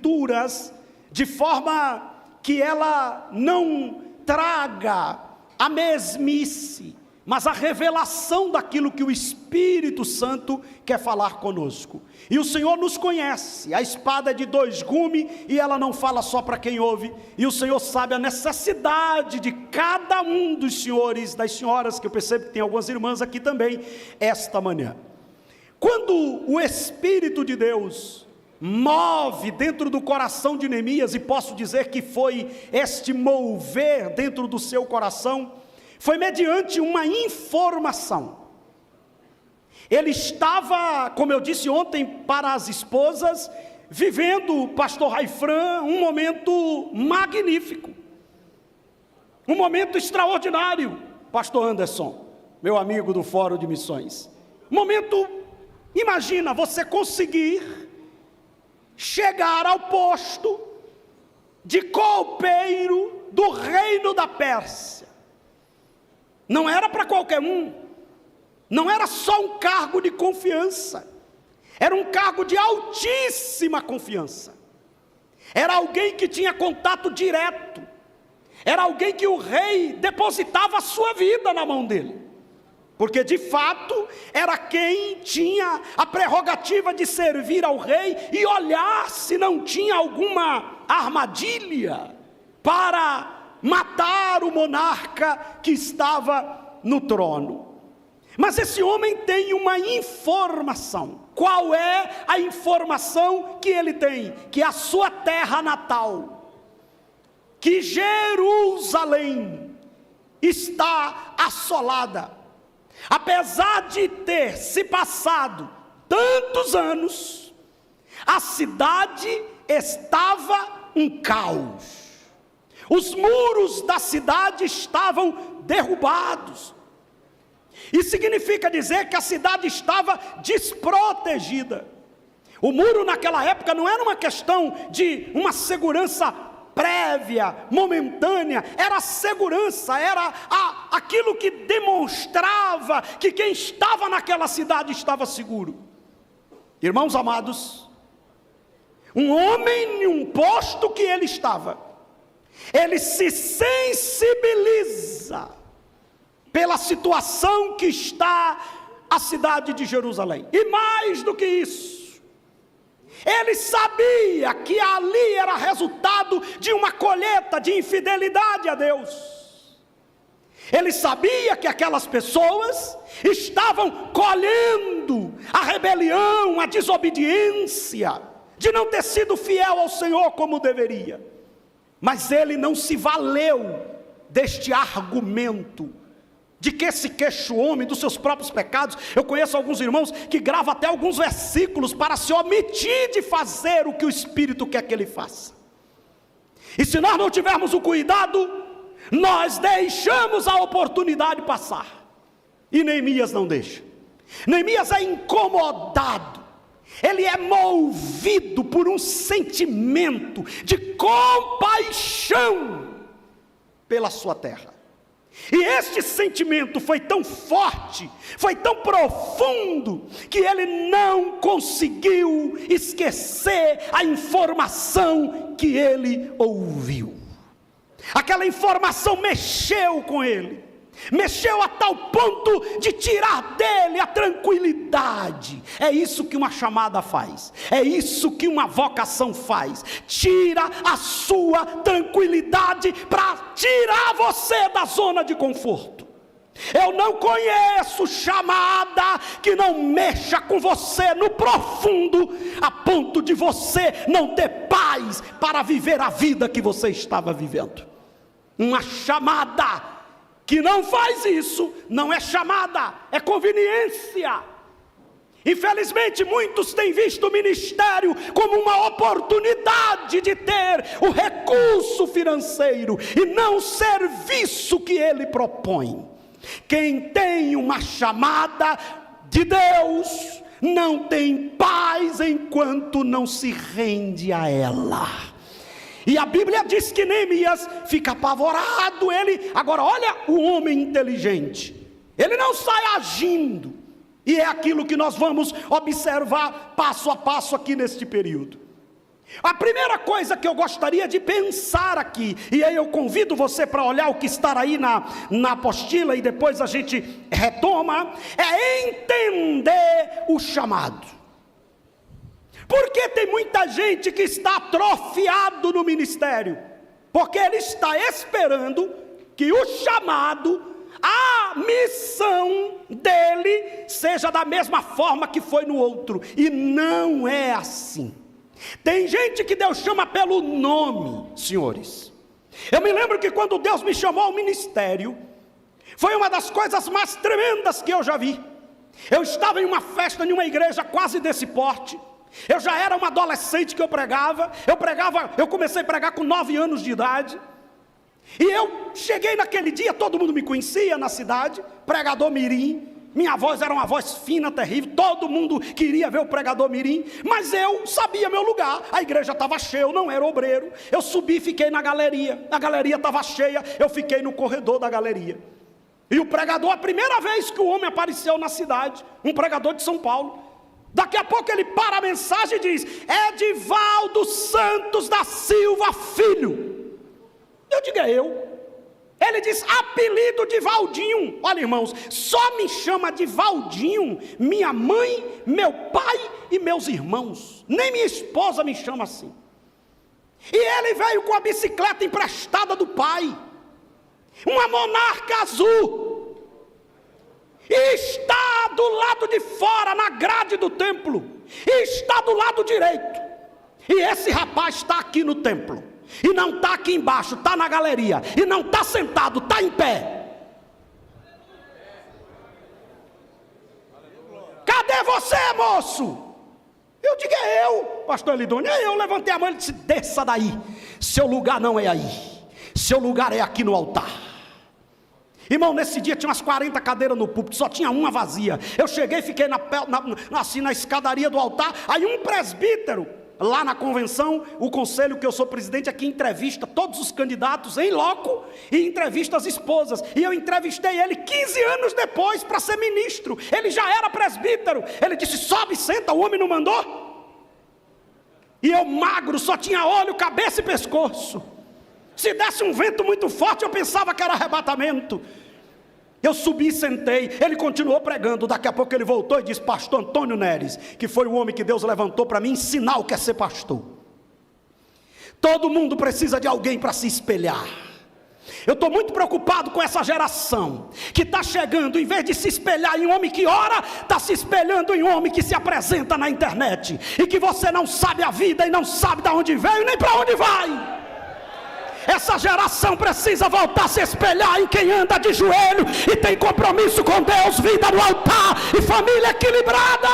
escrituras, de forma que ela não traga a mesmice, mas a revelação daquilo que o Espírito Santo quer falar conosco. E o Senhor nos conhece, a espada é de dois gumes, e ela não fala só para quem ouve, e o Senhor sabe a necessidade de cada um dos senhores, das senhoras, que eu percebo que tem algumas irmãs aqui também, esta manhã. Quando o Espírito de Deus move dentro do coração de Neemias, e posso dizer que foi este mover dentro do seu coração, foi mediante uma informação. Ele estava, como eu disse ontem para as esposas, vivendo, pastor Raifran, um momento magnífico, um momento extraordinário, pastor Anderson, meu amigo do Fórum de Missões. Momento, imagina você conseguir chegar ao posto de copeiro do reino da Pérsia. Não era para qualquer um, não era só um cargo de confiança, era um cargo de altíssima confiança, era alguém que tinha contato direto, era alguém que o rei depositava a sua vida na mão dele, porque de fato era quem tinha a prerrogativa de servir ao rei e olhar se não tinha alguma armadilha para matar o monarca que estava no trono. Mas esse homem tem uma informação. Qual é a informação que ele tem? Que a sua terra natal, que Jerusalém está assolada. Apesar de ter se passado tantos anos, a cidade estava um caos. Os muros da cidade estavam derrubados. Isso significa dizer que a cidade estava desprotegida. O muro naquela época não era uma questão de uma segurança prévia, momentânea, era a segurança, era aquilo que demonstrava que quem estava naquela cidade estava seguro. Irmãos amados, um homem em um posto que ele estava, ele se sensibiliza pela situação que está a cidade de Jerusalém, e mais do que isso, ele sabia que ali era resultado de uma colheita de infidelidade a Deus. Ele sabia que aquelas pessoas estavam colhendo a rebelião, a desobediência, de não ter sido fiel ao Senhor como deveria. Mas ele não se valeu deste argumento, de que se queixa o homem dos seus próprios pecados. Eu conheço alguns irmãos que gravam até alguns versículos para se omitir de fazer o que o Espírito quer que ele faça. E se nós não tivermos o cuidado, nós deixamos a oportunidade passar. E Neemias não deixa. Neemias é incomodado. Ele é movido por um sentimento de compaixão pela sua terra. E este sentimento foi tão forte, foi tão profundo, que ele não conseguiu esquecer a informação que ele ouviu. Aquela informação mexeu com ele, mexeu a tal ponto de tirar dele a tranquilidade. É isso que uma chamada faz, é isso que uma vocação faz, tira a sua tranquilidade para tirar você da zona de conforto. Eu não conheço chamada que não mexa com você no profundo, a ponto de você não ter paz para viver a vida que você estava vivendo. Uma chamada que não faz isso, não é chamada, é conveniência. Infelizmente muitos têm visto o ministério como uma oportunidade de ter o recurso financeiro, e não o serviço que ele propõe. Quem tem uma chamada de Deus, não tem paz enquanto não se rende a ela. E a Bíblia diz que Neemias fica apavorado. Agora olha o homem inteligente, ele não sai agindo, e é aquilo que nós vamos observar passo a passo aqui neste período. A primeira coisa que eu gostaria de pensar aqui, e aí eu convido você para olhar o que está aí na apostila, e depois a gente retoma, é entender o chamado. Porque tem muita gente que está atrofiado no ministério, porque ele está esperando que o chamado, a missão dele seja da mesma forma que foi no outro, e não é assim. Tem gente que Deus chama pelo nome, senhores. Eu me lembro que quando Deus me chamou ao ministério, foi uma das coisas mais tremendas que eu já vi. Eu estava em uma festa, em uma igreja quase desse porte. Eu já era um adolescente que eu comecei a pregar com 9 anos de idade. E eu cheguei naquele dia, todo mundo me conhecia na cidade, pregador mirim. Minha voz era uma voz fina, terrível, todo mundo queria ver o pregador mirim, mas eu sabia meu lugar. A igreja estava cheia, eu não era obreiro. Eu subi e fiquei na galeria, a galeria estava cheia, eu fiquei no corredor da galeria. E o pregador, a primeira vez que o homem apareceu na cidade, um pregador de São Paulo, daqui a pouco ele para a mensagem e diz: Edivaldo Santos da Silva Filho. Eu digo: é eu. Ele diz: apelido de Valdinho. Olha, irmãos, só me chama de Valdinho minha mãe, meu pai e meus irmãos. Nem minha esposa me chama assim. E ele veio com a bicicleta emprestada do pai, uma Monarca azul, e está do lado de fora, na grade do templo, e está do lado direito. E esse rapaz está aqui no templo. E não está aqui embaixo, está na galeria. E não está sentado, está em pé. Cadê você, moço? Eu digo: é eu, pastor Elidônio, é eu. Levantei a mão e disse: desça daí, seu lugar não é aí, seu lugar é aqui no altar. Irmão, nesse dia tinha umas 40 cadeiras no púlpito, só tinha uma vazia. Eu cheguei e fiquei assim na escadaria do altar. Aí um presbítero, lá na convenção, o conselho que eu sou presidente aqui entrevista todos os candidatos em loco e entrevista as esposas. E eu entrevistei ele 15 anos depois para ser ministro. Ele já era presbítero. Ele disse: sobe, senta, o homem não mandou? E eu magro, só tinha olho, cabeça e pescoço. Se desse um vento muito forte, eu pensava que era arrebatamento. Eu subi e sentei, ele continuou pregando. Daqui a pouco ele voltou e disse: pastor Antônio Neres, que foi o homem que Deus levantou para me ensinar o que é ser pastor. Todo mundo precisa de alguém para se espelhar. Eu estou muito preocupado com essa geração que está chegando, em vez de se espelhar em um homem que ora, está se espelhando em um homem que se apresenta na internet, e que você não sabe a vida e não sabe de onde veio nem para onde vai. Essa geração precisa voltar a se espelhar em quem anda de joelho e tem compromisso com Deus, vida no altar e família equilibrada.